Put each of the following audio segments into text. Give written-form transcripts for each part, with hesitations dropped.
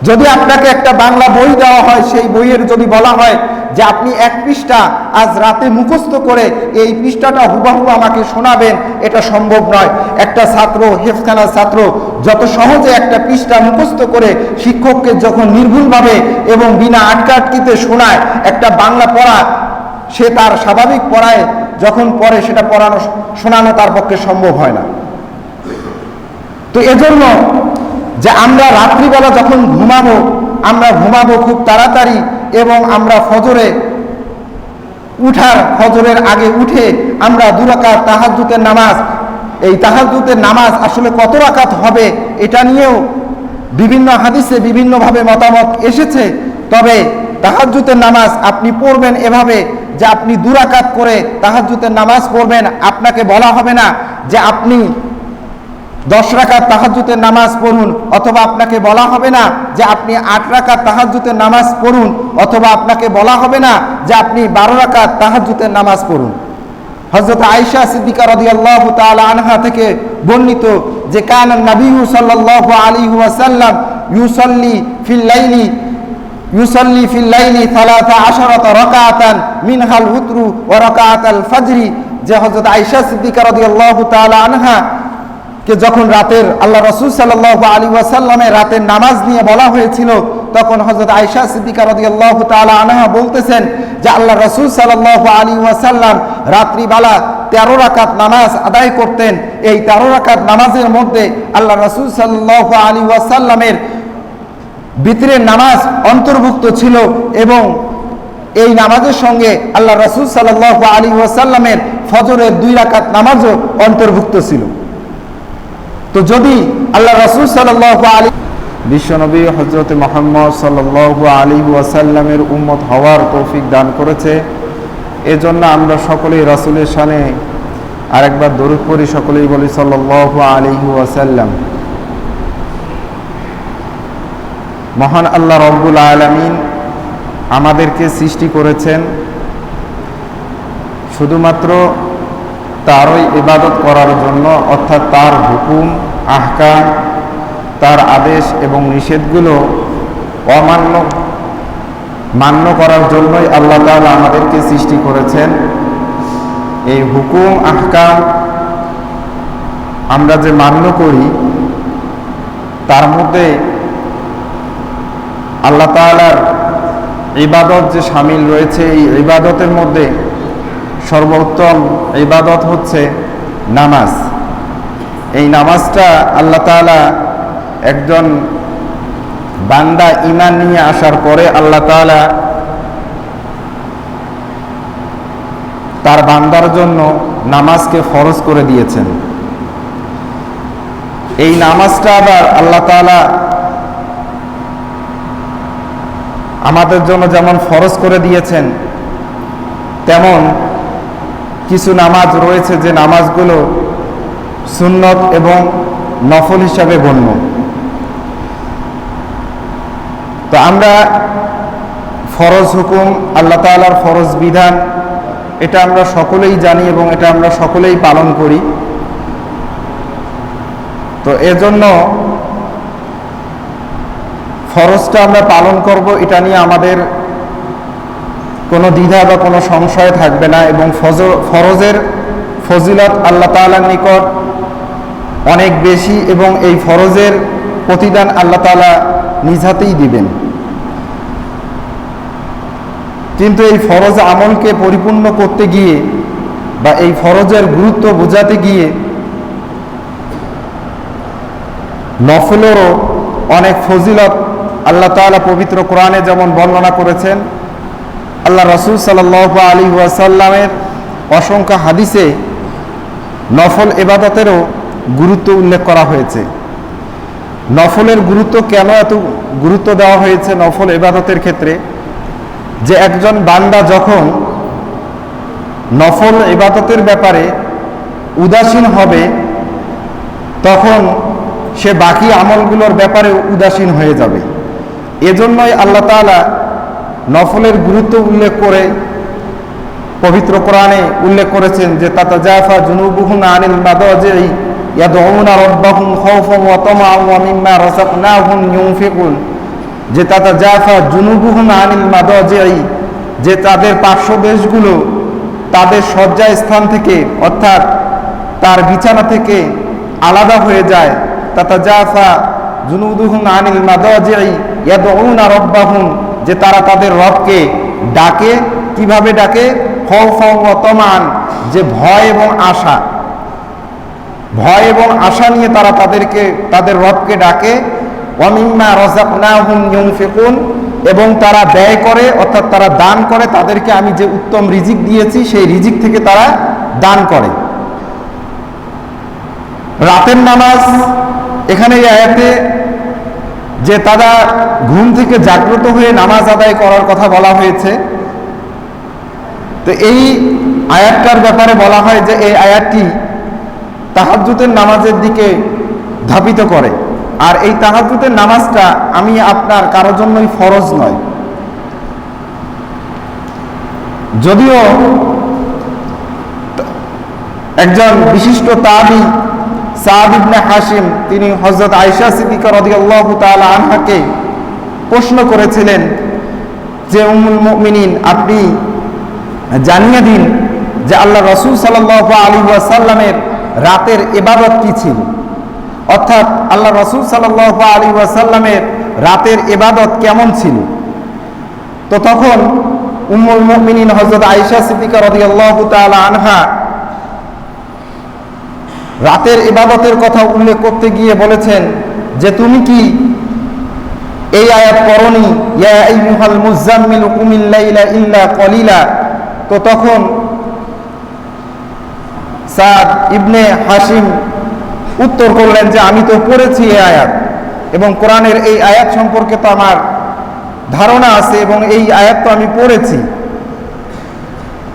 যদি আপনাকে একটা বাংলা বই দেওয়া হয়, সেই বইয়ের যদি বলা হয় যে আপনি এক পৃষ্ঠা আজ রাতে মুখস্থ করে এই পৃষ্ঠাটা হুবহু আমাকে শোনাবেন, এটা সম্ভব নয়। একটা ছাত্র, হেফখানার ছাত্র যত সহজে একটা পৃষ্ঠা মুখস্থ করে শিক্ষককে যখন নির্ভুলভাবে এবং বিনা আটকাটকিতে শোনায়, একটা বাংলা পড়া সে তার স্বাভাবিক পড়ায় যখন পড়ে সেটা শোনানো তার পক্ষে সম্ভব হয় না। তো এজন্য যে আমরা রাত্রিবেলা যখন আমরা ঘুমাবো খুব তাড়াতাড়ি, এবং আমরা ফজরের আগে উঠে আমরা 2 রাকাত তাহাজ্জুদের নামাজ, এই তাহাজ্জুদের নামাজ আসলে কত রাকাত হবে এটা নিয়েও বিভিন্ন হাদিসে বিভিন্নভাবে মতামত এসেছে। তবে তাহাজ্জুদের নামাজ আপনি পড়বেন এভাবে যে আপনি 2 রাকাত করে তাহাজ্জুদের নামাজ পড়বেন। আপনাকে বলা হবে না যে আপনি 10 রাকাত তাহাজ্জুদের নামাজ পড়ুন, অথবা আপনাকে বলা হবে না যে আপনি 8 রাকাত তাহাজ্জুদের নামাজ পড়ুন, অথবা আপনাকে বলা হবে না যে আপনি 12 রাকাত তাহাজ্জুদের নামাজ পড়ুন। হযরত আয়েশা সিদ্দিকা রাদিয়াল্লাহু তাআলা আনহা থেকে বর্ণিত যে কানা নবী সাল্লাল্লাহু আলাইহি ওয়াসাল্লাম ইউসাল্লি ফিল লাইলি 13 রাকাতান মিনহাল উতরু ওয়া রাকাতাল ফজরি, যে হযরত আয়েশা সিদ্দিকা রাদিয়াল্লাহু তাআলা আনহা কে যখন আল্লাহ রাসূল সাল্লাল্লাহু আলাইহি ওয়াসাল্লামের রাতের নামাজ নিয়ে বলা হয়েছিল, তখন হযরত আয়েশা সিদ্দিকা রাদিয়াল্লাহু তাআলা আনহা বলতেছেন যে আল্লাহ রাসূল সাল্লাল্লাহু আলাইহি ওয়াসাল্লাম রাত্রিবেলা 13 রাকাত নামাজ আদায় করতেন। এই 13 রাকাত নামাজের মধ্যে আল্লাহ রাসূল সাল্লাল্লাহু আলাইহি ওয়াসাল্লামের বিতরের নামাজ অন্তর্ভুক্ত ছিল, এবং এই নামাজের সঙ্গে আল্লাহ রাসূল সাল্লাল্লাহু আলাইহি ওয়াসাল্লামের ফজরের 2 রাকাত নামাজও অন্তর্ভুক্ত ছিল। তো যদি আল্লাহ রাসূল সাল্লাল্লাহু আলাইহি বিশ্বনবী হযরত মুহাম্মদ সাল্লাল্লাহু আলাইহি ওয়াসাল্লামের উম্মত হওয়ার তৌফিক দান করেছে, এজন্য আমরা সকলেই রাসূলের শানে আরেকবার দরুদ পড়ি, সকলেই বলি সাল্লাল্লাহু আলাইহি ওয়াসাল্লাম। মহান আল্লাহ রব্বুল আলামিন আমাদেরকে সৃষ্টি করেছেন শুধুমাত্র তারই ইবাদত করার জন্য, অর্থাৎ তার হুকুম, আহকাম, তার আদেশ এবং নিষেধগুলো মান্য করার জন্যই আল্লাহ তাআলা আমাদেরকে সৃষ্টি করেছেন। এই হুকুম, আহকাম আমরা যে মান্য করি তার মধ্যে আল্লাহ তাআলার ইবাদত যে শামিল রয়েছে। এই ইবাদতের মধ্যে সর্বোত্তম ইবাদত হচ্ছে নামাজ। এই নামাজটা আল্লাহ তাআলা একজন বান্দা ঈমান নিয়ে আসার পরে আল্লাহ তাআলা তার বান্দার জন্য নামাজকে ফরজ করে দিয়েছেন। এই নামাজটা আবার আল্লাহ তাআলা আমাদের জন্য যেমন ফরজ করে দিয়েছেন, তেমন কিছু নামাজ রয়েছে যে নামাজগুলো সুন্নত এবং নফল হিসাবে গণ্য। তো আমরা ফরজ হুকুম, আল্লাহ তাআলার ফরজ বিধান, এটা আমরা সকলেই জানি এবং এটা আমরা সকলেই পালন করি। তো এজন্য ফরজটা আমরা পালন করব, এটা নিয়ে আমাদের কোনো দ্বিধা বা কোনো সংশয় থাকবে না। এবং ফরজের ফজিলত আল্লাহ তাআলার নিকট অনেক বেশি, এবং এই ফরজের প্রতিদান আল্লাহ তাআলা নিজ হাতেই দিবেন। কিন্তু এই ফরজ আমলকে পরিপূর্ণ করতে গিয়ে বা এই ফরজের গুরুত্ব বোঝাতে গিয়ে নফলেরও অনেক ফজিলত আল্লাহ তাআলা পবিত্র কোরআনে যেমন বর্ণনা করেছেন, আল্লাহ রাসূল সাল্লাল্লাহু আলাইহি ওয়াসাল্লামের অসংখ্য হাদিসে নফল ইবাদতেরও গুরুত্ব উল্লেখ করা হয়েছে। নফলের গুরুত্ব কেন এত গুরুত্ব দেওয়া হয়েছে নফল ইবাদতের ক্ষেত্রে, যে একজন বান্দা যখন নফল ইবাদতের ব্যাপারে উদাসীন হবে, তখন সে বাকি আমলগুলোর ব্যাপারে উদাসীন হয়ে যাবে। এজন্যই আল্লাহ তাআলা নফলের গুরুত্ব উল্লেখ করে পবিত্র কোরআনে উল্লেখ করেছেন যে তাতাজাফা জুনুবুহুম আনিল মাদাজি'i ইয়াদউনা রাব্বাহুম খাওফান ওয়া তামাআন ওয়া মিম্মা রাযাকনাহুম ইউনফিকুন। যে তাতাজাফা জুনুবুহুম আনিল মাদাজি'i, যে তাদের পার্শ্বদেশগুলো তাদের শয্যা স্থান থেকে অর্থাৎ তার বিছানা থেকে আলাদা হয়ে যায়। তাতাজাফা জুনুবুহুম আনিল মাদাজি'i ইয়াদউনা রাব্বাহুম, যে তারা তাদের রবকে ডাকে। কিভাবে ডাকে? খাউফান ওয়া তামান, যে ভয় এবং আশা, ভয় এবং আশা নিয়ে তারা তাদের রবকে ডাকে। ওয়া মিম্মা রাযাকনাহুম ইউনফিকুন, এবং তারা ব্যয় করে অর্থাৎ তারা দান করে, তাদেরকে আমি যে উত্তম রিজিক দিয়েছি সেই রিজিক থেকে তারা দান করে। রাতের নামাজ, এখানে এই আয়াতে যে তারা ঘুম থেকে জাগ্রত হয়ে নামাজ আদায় করার কথা বলা হয়েছে। তো এই আয়াতটার ব্যাপারে বলা হয় যে এই আয়াতটি তাহাজ্জুদের নামাজের দিকে ধাবিত করে। আর এই তাহাজ্জুদের নামাজটা আমি আপনার কারোর জন্যই ফরজ নয়। যদিও একজন বিশিষ্ট তাবী সাদ ইবনে হাশিম তিনি হযরত আয়েশা সিদ্দিকা রাদিয়াল্লাহু তাআলা আনহাকে প্রশ্ন করেছিলেন যে উম্মুল মুমিনিন, আপনি জানিয়ে দিন যে আল্লাহ রাসূল সাল্লাল্লাহু আলাইহি ওয়াসাল্লামের রাতের ইবাদত কি ছিল, অর্থাৎ আল্লাহ রাসূল সাল্লাল্লাহু আলাইহি ওয়াসাল্লামের রাতের ইবাদত কেমন ছিল। তো তখন উম্মুল মুমিনিন হযরত আয়েশা সিদ্দিকা রাদিয়াল্লাহু তাআলা আনহা রাতের ইবাদতের কথা উল্লেখ করতে গিয়ে বলেছেন যে তুমি কি এই আয়াত পড়নি, ইয়া আইয়ুহাল মুযাম্মিল কুমিল লাইলা ইল্লা কলিলা। তো তখন সাদ ইবনে হাশিম উত্তর করলেন যে আমি তো পড়েছি এই আয়াত, এবং কোরআনের এই আয়াত সম্পর্কে তো আমার ধারণা আছে এবং এই আয়াত তো আমি পড়েছি।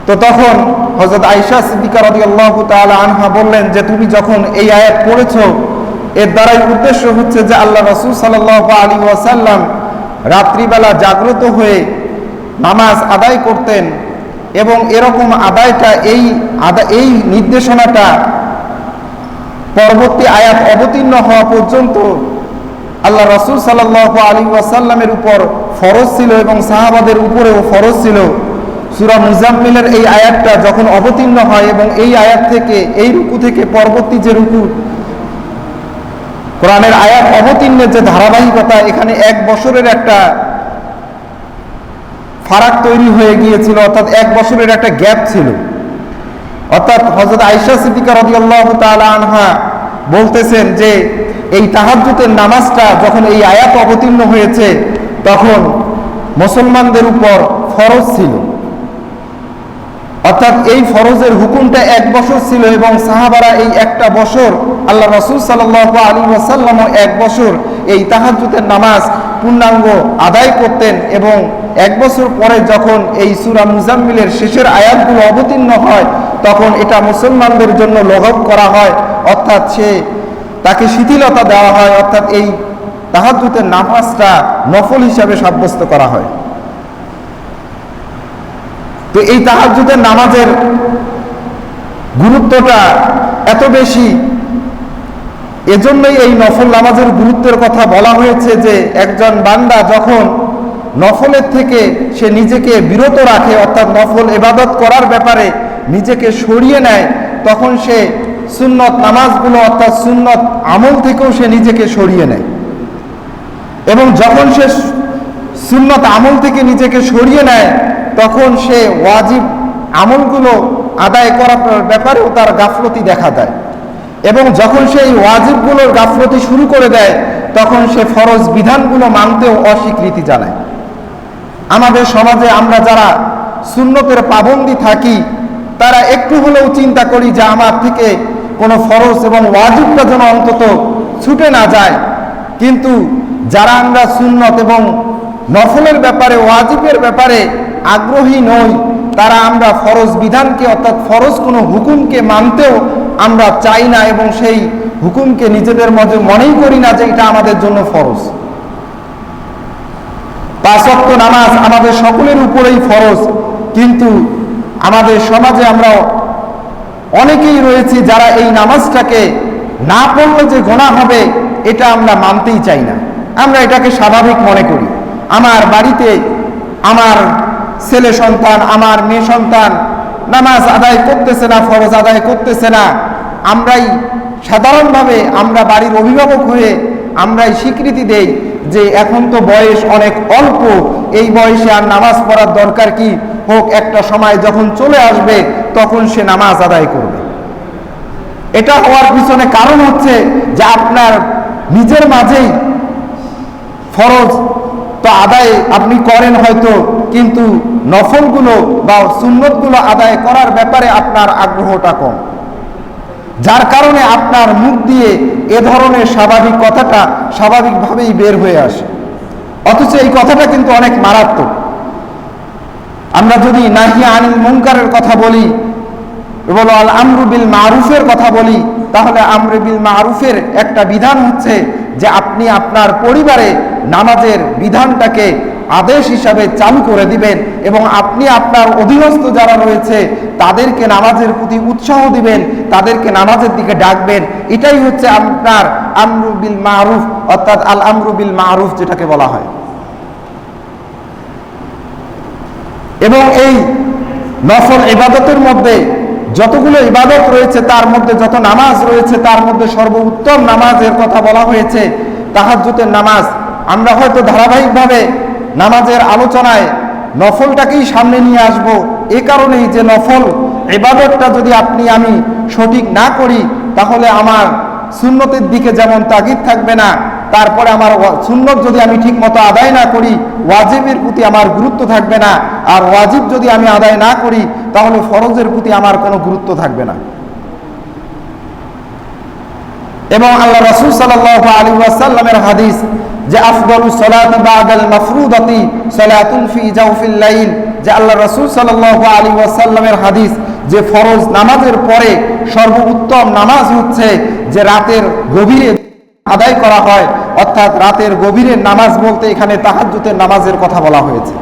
তো তখন হযরত আয়েশা সিদ্দিকা রাদিয়াল্লাহু তাআলা আনহা বললেন যে তুমি যখন এই আয়াত পড়েছো, এর দ্বারাই উদ্দেশ্য হচ্ছে যে আল্লাহ রাসূল সাল্লাল্লাহু আলাইহি ওয়াসাল্লাম রাত্রিবেলা জাগ্রত হয়ে নামাজ আদায় করতেন, এবং এরকম আদায়টা এই নির্দেশনাটা পরবর্তী আয়াত অবতীর্ণ হওয়া পর্যন্ত আল্লাহ রাসূল সাল্লাল্লাহু আলাইহি ওয়াসাল্লামের উপর ফরজ ছিল এবং সাহাবাদের উপরেও ফরজ ছিল। সূরা মুজাম্মিলের এই আয়াতটা যখন অবতীর্ণ হয় এবং এই আয়াত থেকে, এই রুকু থেকে পরবর্তী যে রুকু, কোরআনের আয়াত অবতীর্ণের যে ধারাবাহিকতা, এখানে 1 বছরের একটা ফারাক তৈরি হয়ে গিয়েছিল, অর্থাৎ 1 বছরের একটা গ্যাপ ছিল। অর্থাৎ হযরত আয়েশা সিদ্দিকা রাদিয়াল্লাহু তাআলা আনহা বলতেছেন যে এই তাহাজ্জুদের নামাজটা যখন এই আয়াত অবতীর্ণ হয়েছে তখন মুসলমানদের উপর ফরজ ছিল, অর্থাৎ এই ফরজের হুকুমটা 1 বছর ছিল এবং সাহাবারা এই একটা বছর, আল্লাহ রাসূল সাল্লাল্লাহু আলাইহি ওয়াসাল্লাম 1 বছর এই তাহাজ্জুদের নামাজ পূর্ণাঙ্গ আদায় করতেন। এবং 1 বছর পরে যখন এই সূরা মুজাম্মিলের শেষের আয়াতগুলো অবতীর্ণ হয় তখন এটা মুসলমানদের জন্য লঘব করা হয়, অর্থাৎ তাকে শিথিলতা দেওয়া হয়, অর্থাৎ এই তাহাজ্জুদের নামাজটা নফল হিসাবে সাব্যস্ত করা হয়। তো এই তাহাজ্জুদের নামাজের গুরুত্বটা এত বেশি, এজন্যই এই নফল নামাজের গুরুত্বের কথা বলা হয়েছে যে একজন বান্দা যখন নফলের থেকে সে নিজেকে বিরত রাখে, অর্থাৎ নফল ইবাদত করার ব্যাপারে নিজেকে সরিয়ে নেয়, তখন সে সুন্নত নামাজগুলো অর্থাৎ সুন্নত আমল থেকেও সে নিজেকে সরিয়ে নেয়। এবং যখন সে সুন্নত আমল থেকে নিজেকে সরিয়ে নেয় তখন সে ওয়াজিব আমলগুলো আদায় করার ব্যাপারেও তার গাফলতি দেখা দেয়, এবং যখন সে এই ওয়াজিবগুলোর গাফলতি শুরু করে দেয় তখন সে ফরজ বিধানগুলো মানতেও অস্বীকৃতি জানায়। আমাদের সমাজে আমরা যারা সুন্নতের পাবন্দি থাকি তারা একটু হলেও চিন্তা করি যে আমার থেকে কোনো ফরজ এবং ওয়াজিবটা যেন অন্তত ছুটে না যায়, কিন্তু যারা আমরা সুন্নত এবং নফলের ব্যাপারে, ওয়াজিবের ব্যাপারে আগ্রহী নই, তারা আমরা ফরজ বিধানকে অর্থাৎ ফরজ কোনো হুকুমকে মানতেও আমরা চাই না এবং সেই হুকুমকে নিজেদের মধ্যে মনেই করি না যে এটা আমাদের জন্য ফরজ। 5 ওয়াক্ত নামাজ আমাদের সকলের উপরেই ফরজ, কিন্তু আমাদের সমাজে আমরা অনেকেই রয়েছি যারা এই নামাজটাকে না পড়লে যে গুনাহ হবে এটা আমরা মানতেই চাই না, আমরা এটাকে স্বাভাবিক মনে করি। আমার বাড়িতে আমার ছেলে সন্তান, আমার মেয়ে সন্তান নামাজ আদায় করতেছে না, ফরজ আদায় করতেছে না, আমরাই সাধারণভাবে আমরা বাড়ির অভিভাবক হয়ে আমরাই স্বীকৃতি দেই যে এখন তো বয়স অনেক অল্প, এই বয়সে আর নামাজ পড়ার দরকার কি, হোক একটা সময় যখন চলে আসবে তখন সে নামাজ আদায় করবে। এটা হওয়ার পিছনে কারণ হচ্ছে যে আপনার নিজের মাঝেই ফরজ তো আদায় আপনি করেন হয়তো, কিন্তু নফলগুলো বা সুন্নতগুলো আদায় করার ব্যাপারে আপনার আগ্রহটা কম, যার কারণে আপনার মুখ দিয়ে এ ধরনের স্বাভাবিক কথাটা স্বাভাবিকভাবেই বের হয়ে আসে। অথচ এই কথাটা কিন্তু অনেক মারাত্মক। আমরা যদি নাহি আনিল মুনকারের কথা বলি এবং আল আমরু বিল মারুফের কথা বলি, তাহলে আমরু বিল মারুফের একটা বিধান হচ্ছে যে আপনি আপনার পরিবারে নামাজের বিধানটাকে আদেশ হিসাবে চালু করে দিবেন এবং আপনি আপনার অধীনস্থ যারা রয়েছে তাদেরকে নামাজের প্রতি উৎসাহ দিবেন, তাদেরকে নামাজের দিকে ডাকবেন। এটাই হচ্ছে আপনার আমরু বিল মারুফ, অর্থাৎ আল আমরু বিল মারুফ যেটাকে বলা হয়। এবং এই নফল ইবাদতের মধ্যে যতগুলো ইবাদত রয়েছে তার মধ্যে যত নামাজ রয়েছে তার মধ্যে সর্বোত্তম নামাজের কথা বলা হয়েছে তাহাজ্জুদের নামাজ। আমরা হয়তো ধারাবাহিকভাবে নামাজের আলোচনায় নফলটাকেই সামনে নিয়ে আসব, এ কারণেই যে নফল ইবাদতটা যদি আপনি আমি সঠিক না করি তাহলে আমার সুন্নতের দিকে যেমন তাগিদ থাকবে না, তারপরে আমার সুন্নত যদি আমি ঠিক মতো আদায় না করি ওয়াজিবের প্রতি আমার গুরুত্ব থাকবে না, আর ওয়াজিব যদি আমি আদায় না করি তাহলে ফরজের প্রতি আমার কোনো গুরুত্ব থাকবে না। এবং আল্লাহ রাসূল সাল্লাল্লাহু আলাইহি ওয়াসাল্লামের হাদিস যে আফদালুস সালাতি বাদাল মাফরুদাতি সালাতুন ফি জাওফিল লাইল, যে আল্লাহ রাসূল সাল্লাল্লাহু আলাইহি ওয়াসাল্লামের হাদিস যে ফরজ নামাজের পরে সর্বোত্তম নামাজ হচ্ছে যে রাতের গভীরে আদায় করা হয়, অর্থাৎ রাতের গভীরের নামাজ বলতে এখানে তাহাজ্জুদের নামাজের কথা বলা হয়েছে।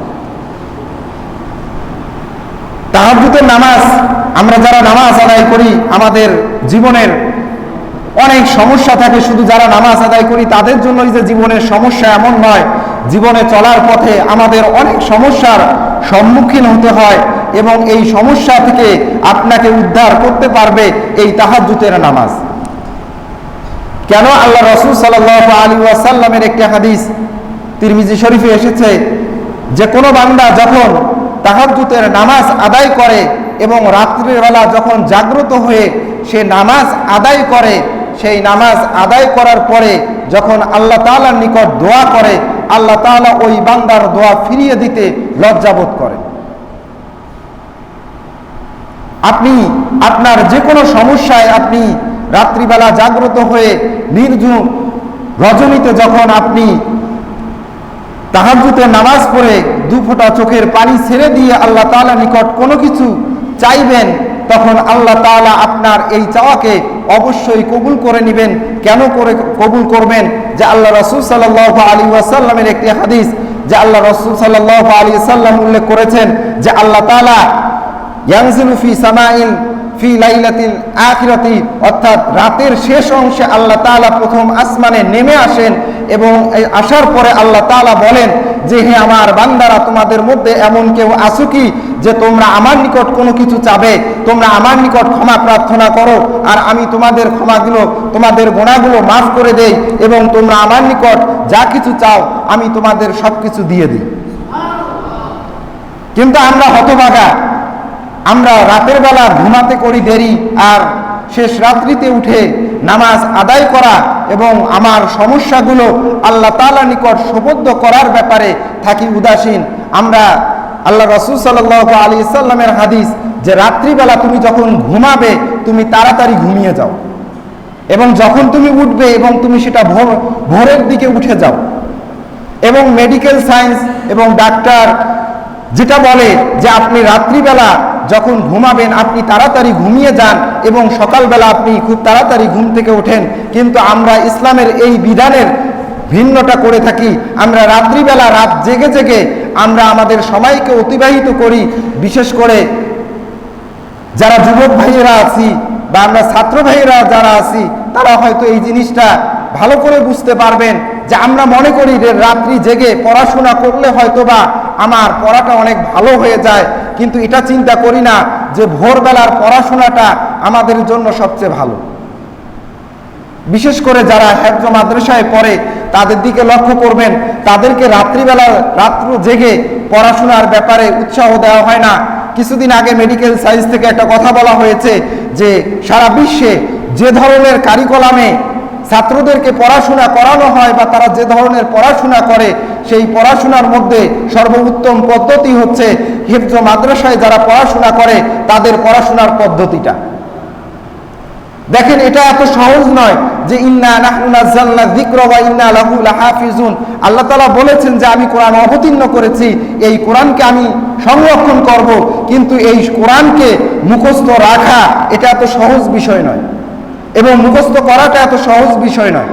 তাহাজ্জুদের নামাজ আমরা যারা নামাজ আদায় করি আমাদের জীবনের অনেক সমস্যা থাকে, শুধু যারা নামাজ আদায় করি তাদের জন্যই যে জীবনের সমস্যা এমন নয়, জীবনে চলার পথে আমাদের অনেক সমস্যার সম্মুখীন হতে হয় এবং এই সমস্যা থেকে আপনাকে উদ্ধার করতে পারবে এই তাহাজ্জুদের নামাজ। কেন? আল্লাহ রাসূল সাল্লাল্লাহু আলাইহি ওয়াসাল্লামের একটি হাদিস তিরমিজি শরীফে এসেছে যে কোনো বান্দা যখন তাহাজ্জুদের নামাজ আদায় করে এবং রাত্রিবেলা যখন জাগ্রত হয়ে সে নামাজ আদায় করে, সেই নামাজ আদায় করার পরে যখন আল্লাহ তাআলার নিকট দোয়া করে আল্লাহ তাআলা ওই বান্দার দোয়া ফিরিয়ে দিতে লজ্জাবোধ করেন। আপনি আপনার যে কোনো সমস্যায় আপনি রাত্রিবেলা জাগ্রত হয়ে নির্জুম রজনীতে যখন আপনি তাহাজ্জুদের নামাজ পড়ে দু ফোঁটা চোখের পানি ছেড়ে দিয়ে আল্লাহ তাআলার নিকট কোনো কিছু চাইবেন, তখন আল্লাহ তাআলা আপনার এই চাওয়াকে অবশ্যই কবুল করে নেবেন। কেন করে কবুল করবেন? যে আল্লাহ রাসূল সাল্লাল্লাহু আলাইহি ওয়াসাল্লামের একটি হাদিস যে আল্লাহ রাসূল সাল্লাল্লাহু আলাইহি ওয়াসাল্লাম উল্লেখ করেছেন যে আল্লাহ তাআলা ইয়ানজিলু ফি সামাইল ফি লাইলাতিল আখিরাতি, অর্থাৎ রাতের শেষ অংশে আল্লাহ তাআলা প্রথম আসমানে নেমে আসেন এবং আসার পরে আল্লাহ তাআলা বলেন যে হে আমার বান্দারা, তোমাদের মধ্যে এমন কেউ আছো কি যে তোমরা আমার নিকট কোনো কিছু চাবে, তোমরা আমার নিকট ক্ষমা প্রার্থনা করো আর আমি তোমাদের ক্ষমাগুলো তোমাদের গুনাহগুলো মাফ করে দেই এবং তোমরা আমার নিকট যা কিছু চাও আমি তোমাদের সব কিছু দিয়ে দিই। কিন্তু আমরা হতভাগা, আমরা রাতের বেলা ঘুমাতে করি দেরি আর শেষ রাত্রিতে উঠে নামাজ আদায় করা এবং আমার সমস্যাগুলো আল্লাহ তাআলার নিকট সুবদ্ধ করার ব্যাপারে থাকি উদাসীন। আমরা আল্লাহ রাসূল সাল্লাল্লাহু আলাইহি সাল্লামের হাদিস যে রাত্রিবেলা তুমি যখন ঘুমাবে তুমি তাড়াতাড়ি ঘুমিয়ে যাও এবং যখন তুমি উঠবে এবং তুমি সেটা ভোরের দিকে উঠে যাও। এবং মেডিকেল সায়েন্স এবং ডাক্তার যেটা বলে যে আপনি রাত্রিবেলা যখন ঘুমাবেন আপনি তাড়াতাড়ি ঘুমিয়ে যান এবং সকালবেলা আপনি খুব তাড়াতাড়ি ঘুম থেকে ওঠেন, কিন্তু আমরা ইসলামের এই বিধানের ভিন্নটা করে থাকি। আমরা রাত্রিবেলা রাত জেগে জেগে আমরা আমাদের সময়কে অতিবাহিত করি। বিশেষ করে যারা যুবক ভাইয়েরা আছি বা আমরা ছাত্র ভাইয়েরা যারা আছি তারা হয়তো এই জিনিসটা ভালো করে বুঝতে পারবেন যে আমরা মনে করি যে রাত্রি জেগে পড়াশোনা করলে হয়তোবা আমার পড়াটা অনেক ভালো হয়ে যায়, কিন্তু এটা চিন্তা করি না যে ভোরবেলার পড়াশোনাটা আমাদের জন্য সবচেয়ে ভালো। বিশেষ করে যারা হেফজ মাদ্রাসায় পড়ে তাদের দিকে লক্ষ্য করবেন, তাদেরকে রাত্র জেগে পড়াশোনার ব্যাপারে উৎসাহ দেওয়া হয় না। কিছুদিন আগে মেডিকেল সায়েন্স থেকে একটা কথা বলা হয়েছে যে সারা বিশ্বে যে ধরনের কারিকুলামে ছাত্রদেরকে পড়াশোনা করানো হয় বা তারা যে ধরনের পড়াশোনা করে, সেই পড়াশোনার মধ্যে সর্বোত্তম পদ্ধতি হচ্ছে হেফজ মাদ্রাসায় যারা পড়াশোনা করে তাদের পড়াশোনার পদ্ধতিটা। দেখেন, এটা এত সহজ নয় যে ইন্না নাহনু নাযালনা যিকরা ওয়া ইন্না লাহু লাহাফিজুন। আল্লাহ তাআলা বলেছেন যে আমি কোরআন অবতীর্ণ করেছি, এই কোরআনকে আমি সংরক্ষণ করব, কিন্তু এই কোরআনকে মুখস্থ রাখা এটা এত সহজ বিষয় নয়, এবং মুখস্থ করাটা এত সহজ বিষয় নয়।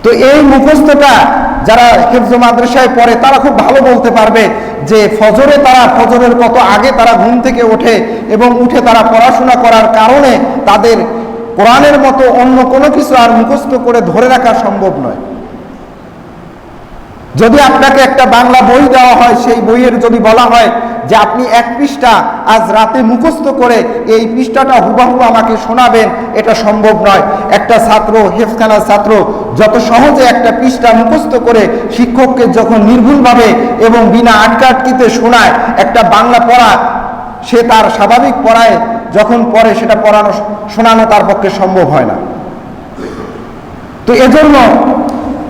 তো এই মুখস্থটা যারা হেফজ মাদ্রাসায় পড়ে তারা খুব ভালো বলতে পারবে যে ফজরের কত আগে তারা ঘুম থেকে ওঠে, এবং উঠে তারা পড়াশোনা করার কারণে তাদের কোরআনের মতো অন্য কোনো কিছু আর মুখস্থ করে ধরে রাখা সম্ভব নয়। যদি আপনাকে একটা বাংলা বই দেওয়া হয়, সেই বইয়ের যদি বলা হয় যে আপনি এক পৃষ্ঠা আজ রাতে মুখস্থ করে এই পৃষ্ঠাটা হুবহু আমাকে শোনাবেন, এটা সম্ভব নয়। একটা ছাত্র, হেফখানার ছাত্র যত সহজে একটা পৃষ্ঠা মুখস্থ করে শিক্ষককে যখন নির্ভুলভাবে এবং বিনা আটকাটকিতে শোনায়, একটা বাংলা পড়া সে তার স্বাভাবিক পড়ায় যখন পড়ে সেটা শোনানো তার পক্ষে সম্ভব হয় না। তো এজন্য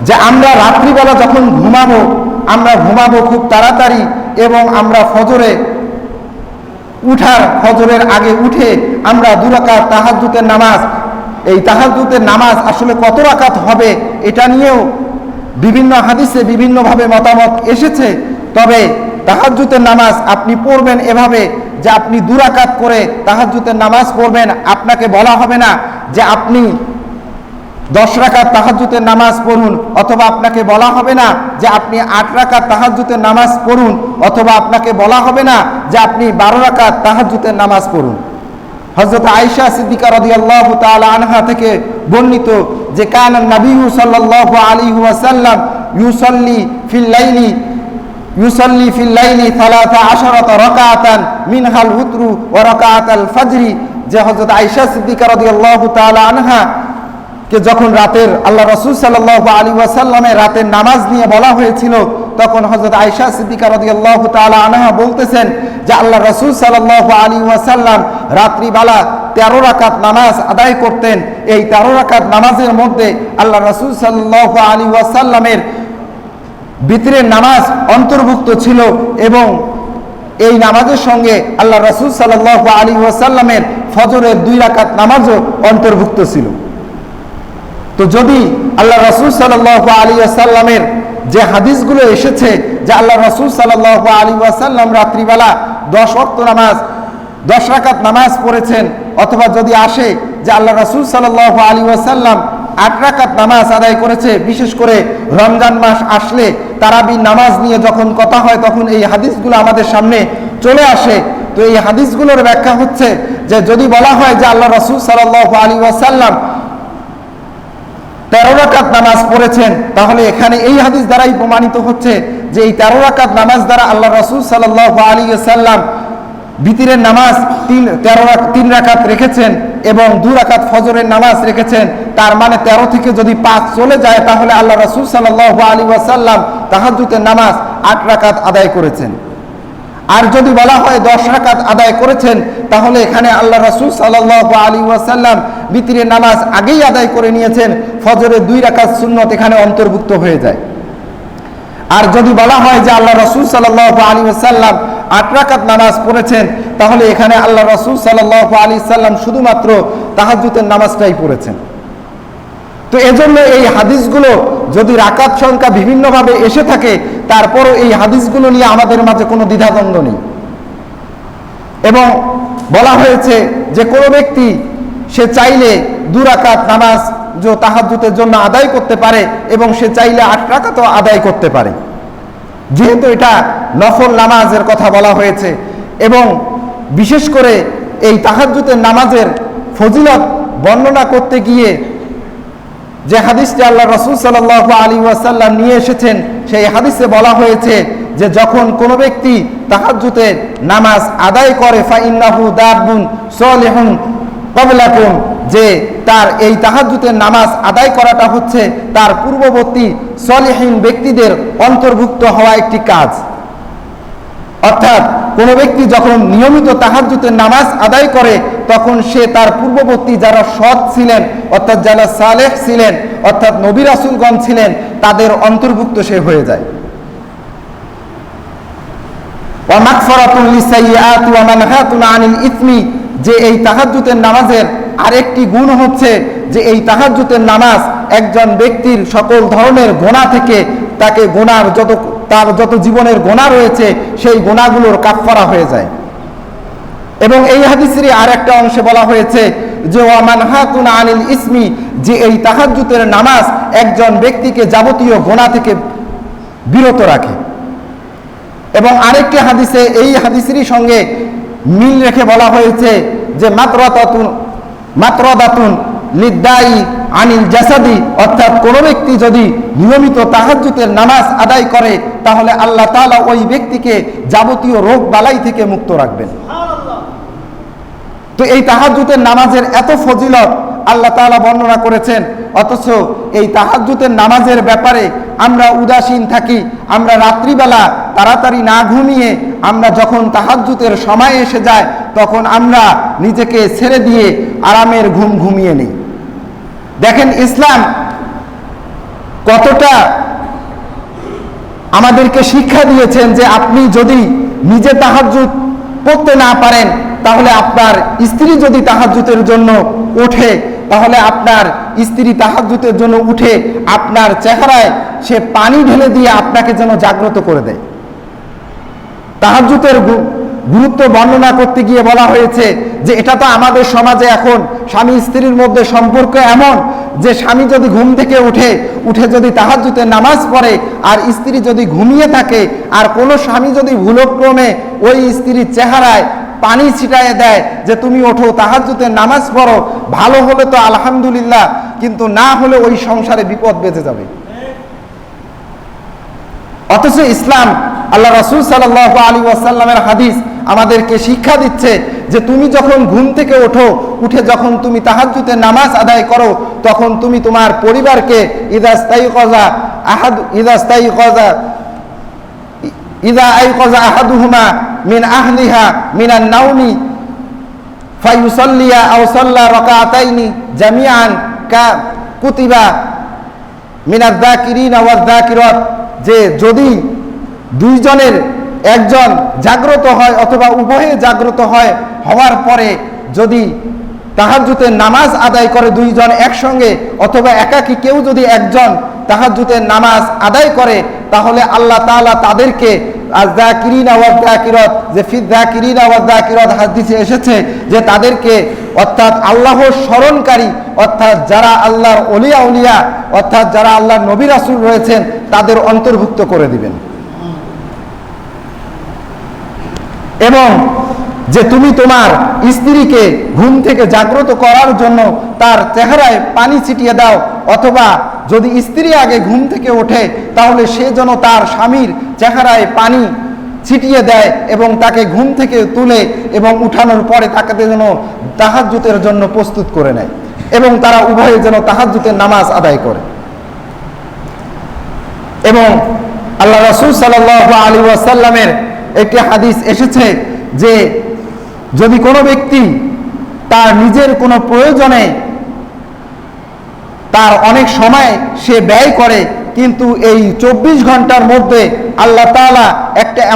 যে আমরা রাত্রিবেলা যখন আমরা ঘুমাবো খুব তাড়াতাড়ি, এবং আমরা ফজরের আগে উঠে আমরা 2 রাকাত তাহাজ্জুদের নামাজ, এই তাহাজ্জুদের নামাজ আসলে কত রাকাত হবে এটা নিয়েও বিভিন্ন হাদিসে বিভিন্নভাবে মতামত এসেছে। তবে তাহাজ্জুদের নামাজ আপনি পড়বেন এভাবে যে আপনি 2 রাকাত করে তাহাজ্জুদের নামাজ পড়বেন। আপনাকে বলা হবে না যে আপনি 10 রাকাত তাহাজ্জুদের নামাজ পড়ুন, অথবা আপনাকে বলা হবে না যে আপনি 8 রাকাত তাহাজ্জুদের নামাজ পড়ুন, অথবা আপনাকে বলা হবে না যে আপনি 12 রাকাত তাহাজ্জুদের নামাজ পড়ুন। হযরত আয়েশা সিদ্দিকা রাদিয়াল্লাহু তাআলা আনহা থেকে বর্ণিত যে কানা নবী সাল্লাল্লাহু আলাইহি ওয়াসাল্লাম ইউসাল্লি ফিল লাইলি 13 রাকাতান মিনহাল উতরু ওয়া রাকাতাল ফজরি। যে হযরত আয়েশা সিদ্দিকা রাদিয়াল্লাহু তাআলা আনহা কে যখন আল্লাহ রাসূল সাল্লাল্লাহু আলাইহি ওয়াসাল্লামের রাতের নামাজ নিয়ে বলা হয়েছিল, তখন হযরত আয়েশা সিদ্দিকা রাদিয়াল্লাহু তাআলা আনহা বলতেছেন যে আল্লাহ রাসূল সাল্লাল্লাহু আলাইহি ওয়াসাল্লাম রাত্রিবেলা 13 রাকাত নামাজ আদায় করতেন। এই 13 রাকাত নামাজের মধ্যে আল্লাহ রাসূল সাল্লাল্লাহু আলাইহি ওয়াসাল্লামের বিতরের নামাজ অন্তর্ভুক্ত ছিল, এবং এই নামাজের সঙ্গে আল্লাহ রাসূল সাল্লাল্লাহু আলাইহি ওয়াসাল্লামের ফজরের 2 রাকাত নামাজও অন্তর্ভুক্ত ছিল। তো যদি আল্লাহ রাসূল সাল্লাল্লাহু আলাইহি ওয়াসাল্লামের যে হাদিসগুলো এসেছে যে আল্লাহ রাসূল সাল্লাল্লাহু আলাইহি ওয়াসাল্লাম রাত্রিবেলা 10 ওয়াক্ত নামাজ 10 রাকাত নামাজ পড়েছেন, অথবা যদি আসে যে আল্লাহ রাসূল সাল্লাল্লাহু আলাইহি ওয়াসাল্লাম 8 রাকাত নামাজ আদায় করেছে, বিশেষ করে রমজান মাস আসলে তারাবি নামাজ নিয়ে যখন কথা হয় তখন এই হাদিসগুলো আমাদের সামনে চলে আসে। তো এই হাদিসগুলোর ব্যাখ্যা হচ্ছে যে যদি বলা হয় যে আল্লাহ রাসূল সাল্লাল্লাহু আলাইহি ওয়াসাল্লাম 13 রাকাত নামাজ পড়েছেন, তাহলে এখানে এই হাদিস দ্বারাই প্রমাণিত হচ্ছে যে এই 13 রাকাত নামাজ দ্বারা আল্লাহ রাসূল সাল্লাল্লাহু আলাইহি ওয়াসাল্লাম বিতরের নামাজ 3 রাকাত রেখেছেন এবং 2 রাকাত ফজরের নামাজ রেখেছেন। তার মানে 13 থেকে যদি 5 চলে যায় তাহলে আল্লাহ রাসূল সাল্লাল্লাহু আলাইহি ওয়াসাল্লাম তাহাজ্জুদের নামাজ 8 রাকাত আদায় করেছেন। আর যদি বলা হয় 10 রাকাত আদায় করেছেন, তাহলে এখানে আল্লাহ রাসূল সাল্লাল্লাহু আলাইহি ওয়াসাল্লাম বিতরের নামাজ আগেই আদায় করে নিয়েছেন, ফজরের 2 রাকাত সুন্নত এখানে অন্তর্ভুক্ত হয়ে যায়। আর যদি বলা হয় যে আল্লাহ রাসূল সাল্লাল্লাহু আলাইহি ওয়াসাল্লাম 8 রাকাত নামাজ পড়েছেন, তাহলে এখানে আল্লাহ রাসূল সাল্লাল্লাহু আলাইহি ওয়াসাল্লাম শুধুমাত্র তাহাজ্জুদের নামাজটাই পড়েছেন। তো এজন্য এই হাদিসগুলো যদি রাকাত সংখ্যা বিভিন্নভাবে এসে থাকে, তারপরও এই হাদিসগুলো নিয়ে আমাদের মাঝে কোনো দ্বিধাদ্বন্দ্ব নেই। এবং বলা হয়েছে যে কোনো ব্যক্তি সে চাইলে 2 রাকাত নামাজ তাহাজ্জুদের জন্য আদায় করতে পারে, এবং সে চাইলে 8 রাকাতও আদায় করতে পারে, যেহেতু এটা নফল নামাজের কথা বলা হয়েছে। এবং বিশেষ করে এই তাহাজ্জুদের নামাজের ফজিলত বর্ণনা করতে গিয়ে যে হাদিসটি আল্লাহ রাসূল সাল্লাল্লাহু আলাইহি ওয়াসাল্লাম নিয়ে এসেছেন, সেই হাদিসে বলা হয়েছে যে যখন কোনো ব্যক্তি তাহাজ্জুদের নামাজ আদায় করে ফাইন্নাহু দাবুন সলিহুন ক্বাবলাকুম, যে তার এই তাহাজ্জুদের নামাজ আদায় করাটা হচ্ছে তার পূর্ববর্তী সলিহিন ব্যক্তিদের অন্তর্ভুক্ত হওয়া একটি কাজ। অর্থাৎ কোনো ব্যক্তি যখন নিয়মিত তাহাজ্জুদের নামাজ আদায় করে তখন সে তার পূর্ববর্তী যারা সৎ ছিলেন অর্থাৎ যারা সালেহ ছিলেন অর্থাৎ নবী রাসূলগণ ছিলেন তাদের অন্তর্ভুক্ত সে হয়ে যায়। ওয়া মাগফিরাতুন লিসাইয়্যাতি ওয়া মানহাতুন আনিল ইসমি, যে এই তাহাজ্জুদের নামাজের আরেকটি গুণ হচ্ছে যে এই তাহাজ্জুদের নামাজ একজন ব্যক্তির সকল ধরনের গুনাহ থেকে তাকে তার যত জীবনের গুনাহ রয়েছে সেই গুনাহগুলোর কাফফারা হয়ে যায়। এবং এই হাদিসের আরেকটা অংশে বলা হয়েছে যে ওয়া মানহাতুন আনিল ইসমি, যে এই তাহাজ্জুদের নামাজ একজন ব্যক্তিকে যাবতীয় গুনাহ থেকে বিরত রাখে। এবং আরেকটি হাদিসে এই হাদিসেরই সঙ্গে মিল রেখে বলা হয়েছে যে মাতরাদাতুন লিদ্দাই আনিল জাসাদি, অর্থাৎ কোনো ব্যক্তি যদি নিয়মিত তাহাজ্জুদের নামাজ আদায় করে তাহলে আল্লাহ তাআলা ওই ব্যক্তিকে যাবতীয় রোগ বালাই থেকে মুক্ত রাখবেন। তো এই তাহাজ্জুদের নামাজের এত ফজিলত আল্লাহ তাআলা বর্ণনা করেছেন, অথচ এই তাহাজ্জুদের নামাজের ব্যাপারে আমরা উদাসীন থাকি। আমরা রাত্রিবেলা তাড়াতাড়ি না ঘুমিয়ে আমরা যখন তাহাজ্জুদের সময় এসে যায় তখন আমরা নিজেকে ছেড়ে দিয়ে আরামের ঘুম ঘুমিয়ে নিই। দেখেন ইসলাম কতটা আমাদেরকে শিক্ষা দিয়েছেন যে আপনি যদি নিজে তাহাজ্জুদ পড়তে না পারেন তাহলে আপনার স্ত্রী যদি তাহাজ্জুদের জন্য ওঠে তাহলে আপনার স্ত্রী তাহাজ্জুদের জন্য উঠে আপনার চেহারায় সে পানি ঢেলে দিয়ে আপনাকে যেন জাগ্রত করে দেয়। তাহাজ্জুদের গুরুত্ব বর্ণনা করতে গিয়ে বলা হয়েছে যে এটা তো আমাদের সমাজে এখন স্বামী স্ত্রীর মধ্যে সম্পর্ক এমন যে স্বামী যদি ঘুম থেকে উঠে যদি তাহাজ্জুদের নামাজ পড়ে আর স্ত্রী যদি ঘুমিয়ে থাকে আর কোনো স্বামী যদি ভুলক্রমে ওই স্ত্রীর চেহারায় পানি ছিটায় দেয় যে তুমি ওঠো তাহাজ্জুদের নামাজ পড়ো, ভালো হলে তো আলহামদুলিল্লাহ, কিন্তু না হলে ওই সংসারে বিপদ বেঁচে যাবে। অথচ ইসলাম আল্লাহ রাসূল সাল্লাল্লাহু আলাইহি ওয়াসাল্লামের হাদিস আমাদেরকে শিক্ষা দিচ্ছে যে তুমি যখন ঘুম থেকে উঠে যখন তুমি তাহাজ্জুদের নামাজ আদায় করো তখন তুমি তোমার পরিবারকে ইদা আইকাযা আহাদুহুমা মিন আহলিহা মিনান নাওমি ফায়ুসাল্লিয়া আও সাল্লা রাকাতাইনি জামিআন কা কুতিবা মিনাজ যাকিরিনা ওয়াজ যাকিরাত, যে যদি দুইজনের একজন জাগ্রত হয় অথবা উভয়ে জাগ্রত হওয়ার পরে যদি তাহাজ্জুদের নামাজ আদায় করে দুইজন একসঙ্গে অথবা একাকী কেউ যদি একজন তাহাজ্জুদের নামাজ আদায় করে তাহলে আল্লাহ তাআলা তাদেরকে আয-যাকিরিনা ওয়াজ-যাকিরাত, যে ফিয-যাকিরিনা ওয়াজ-যাকিরাত হাদিসে এসেছে যে তাদেরকে অর্থাৎ আল্লাহর স্মরণকারী অর্থাৎ যারা আল্লাহর আউলিয়া অর্থাৎ যারা আল্লাহর নবী রাসূল রয়েছেন তাদের অন্তর্ভুক্ত করে দিবেন। এবং যে তুমি তোমার স্ত্রীকে ঘুম থেকে জাগ্রত করার জন্য তার চেহারায় পানি ছিটিয়ে দাও, অথবা যদি স্ত্রী আগে ঘুম থেকে ওঠে তাহলে সে যেন তার স্বামীর চেহারায় পানি ছিটিয়ে দেয় এবং তাকে ঘুম থেকে তুলে এবং উঠানোর পরে তাকে যেন তাহাজ্জুদের জন্য প্রস্তুত করে নেয় এবং তারা উভয়ে যেন তাহাজ্জুদের নামাজ আদায় করে। এবং আল্লাহ রাসূল সাল্লাল্লাহু আলাইহি ওয়াসাল্লামের একটি হাদিস এসেছে যে যদি কোনো ব্যক্তি তার নিজের কোনো প্রয়োজনে তার অনেক সময় সে ব্যয় করে কিন্তু এই 24 ঘন্টার মধ্যে আল্লাহ তাআলা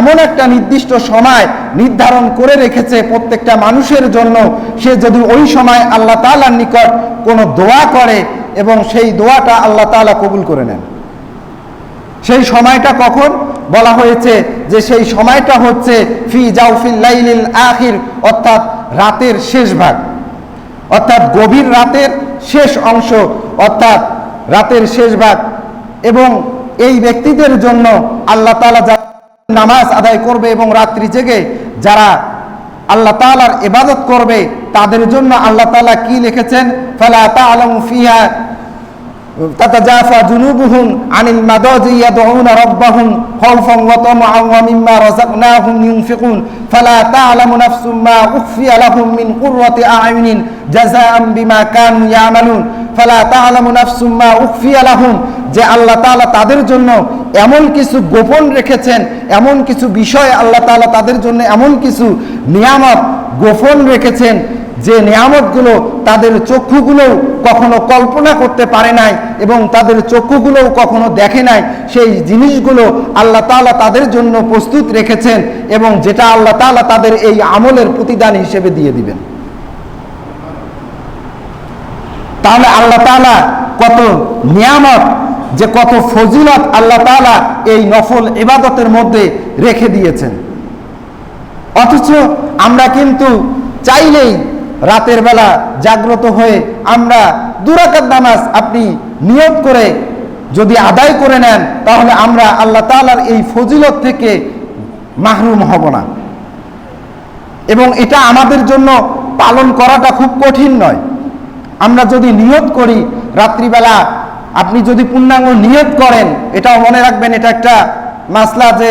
এমন একটা নির্দিষ্ট সময় নির্ধারণ করে রেখেছে প্রত্যেকটা মানুষের জন্য, সে যদি ওই সময় আল্লাহ তাআলার নিকট কোনো দোয়া করে এবং সেই দোয়াটা আল্লাহ তাআলা কবুল করে নেন। সেই সময়টা কখন বলা হয়েছে যে সেই সময়টা হচ্ছে ফি জাওফিল লাইলিল আখির, অর্থাৎ রাতের শেষ ভাগ, অর্থাৎ গভীর রাতের শেষ অংশ, অর্থাৎ রাতের শেষ ভাগ। এবং এই ব্যক্তিদের জন্য আল্লাহ তাআলা যারা নামাজ আদায় করবে এবং রাত্রি জেগে যারা আল্লাহ তাআলার ইবাদত করবে তাদের জন্য আল্লাহ তাআলা কি লিখেছেন, ফালা তা'লামু ফিহা তাতাজাফা জুনুবুহুম আনিল মাদাজি ইয়াদউনা রাব্বাহুম খাওফান ওয়া তামআন ওয়া মিম্মা রাযাকনাহুম ইউনফিকুন ফালা তা'লামু নাফসুম মা উখফিয়া লাহুম মিন কুররাতি আ'য়ুনিন জাযাআন বিমা কানু ইয়ামালুন ফালা তা'লামু নাফসুম মা উখফিয়া লাহুম, যে আল্লাহ তাআলা তাদের জন্য এমন কিছু গোপন রেখেছেন, এমন কিছু বিষয় আল্লাহ তাআলা তাদের জন্য এমন কিছু নিয়ামত গোপন রেখেছেন যে নিয়ামতগুলো তাদের চক্ষুগুলো কখনো কল্পনা করতে পারে নাই এবং তাদের চক্ষুগুলো কখনো দেখে নাই। সেই জিনিসগুলো আল্লাহ তাআলা তাদের জন্য প্রস্তুত রেখেছেন এবং যেটা আল্লাহ তাআলা তাদের এই আমলের প্রতিদান হিসেবে দিয়ে দিবেন। তাহলে আল্লাহ তাআলা কত নিয়ামত, যে কত ফজিলত আল্লাহ তাআলা এই নফল ইবাদতের মধ্যে রেখে দিয়েছেন। অথচ আমরা কিন্তু চাইলেই রাতের বেলা জাগ্রত হয়ে আমরা 2 রাকাত নামাজ আপনি নিয়ত করে যদি আদায় করে নেন, তাহলে আমরা আল্লাহ তাআলার এই ফজিলত থেকে মাহরুম হব না। এবং এটা আমাদের জন্য পালন করাটা খুব কঠিন নয়। আমরা যদি নিয়ত করি রাত্রিবেলা, আপনি যদি পূর্ণাঙ্গ নিয়ত করেন, এটাও মনে রাখবেন, এটা একটা মাসলা, যে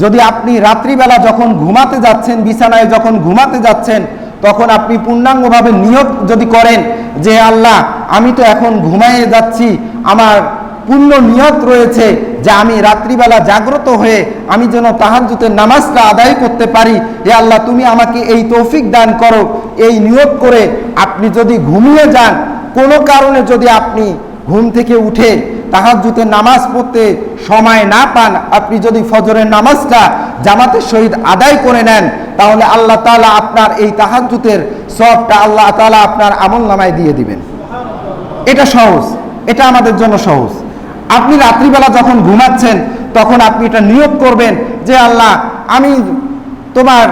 যদি আপনি রাত্রিবেলা যখন ঘুমাতে যাচ্ছেন, বিছানায় যখন ঘুমাতে যাচ্ছেন, তখন আপনি পূর্ণাঙ্গভাবে নিয়ত যদি করেন যে আল্লাহ আমি তো এখন ঘুমায়ে যাচ্ছি, আমার পূর্ণ নিয়ত রয়েছে যে আমি রাত্রিবেলা জাগ্রত হয়ে আমি যেন তাহাজ্জুদের নামাজটা আদায় করতে পারি, হে আল্লাহ তুমি আমাকে এই তৌফিক দান করো, এই নিয়ত করে আপনি যদি ঘুমিয়ে যান, কোনো কারণে যদি আপনি ঘুম থেকে উঠে তাহাজ্জুদের নামাজ পড়তে সময় না পান, আপনি যদি ফজরের নামাজটা জামাতের সহিত আদায় করে নেন, তাহলে আল্লাহ তাআলা আপনার এই তাহাজ্জুদের সওয়াবটা আল্লাহ তাআলা আপনার আমলনামায় দিয়ে দিবেন। এটা সহজ, এটা আমাদের জন্য সহজ। আপনি রাত্রিবেলা যখন ঘুমাচ্ছেন তখন আপনি এটা নিয়ত করবেন যে আল্লাহ আমি তোমার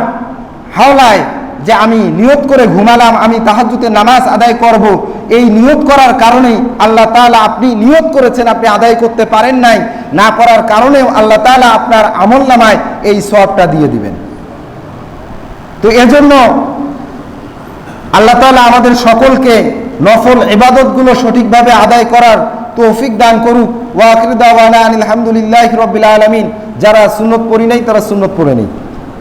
হাওলায় যে আমি নিয়ত করে ঘুমালাম, আমি তাহাজ্জুদের নামাজ আদায় করব, এই নিয়ত করার কারণেই আল্লাহ তাআলা, আপনি নিয়ত করেছেন আপনি আদায় করতে পারেন নাই, না করার কারণেও আল্লাহ তাআলা আপনার আমলনামায় এই সওয়াবটা দিয়ে দিবেন। তো এজন্য আল্লাহ তাআলা আমাদের সকলকে নফল ইবাদতগুলো সঠিকভাবে আদায় করার তৌফিক দান করুক। ওয়া আখিরু দাওয়ানা আনিল হামদুলিল্লাহি রাব্বিল আলামিন। যারা সুন্নত পড়ি নাই তারা সুন্নত পড়ে নেই।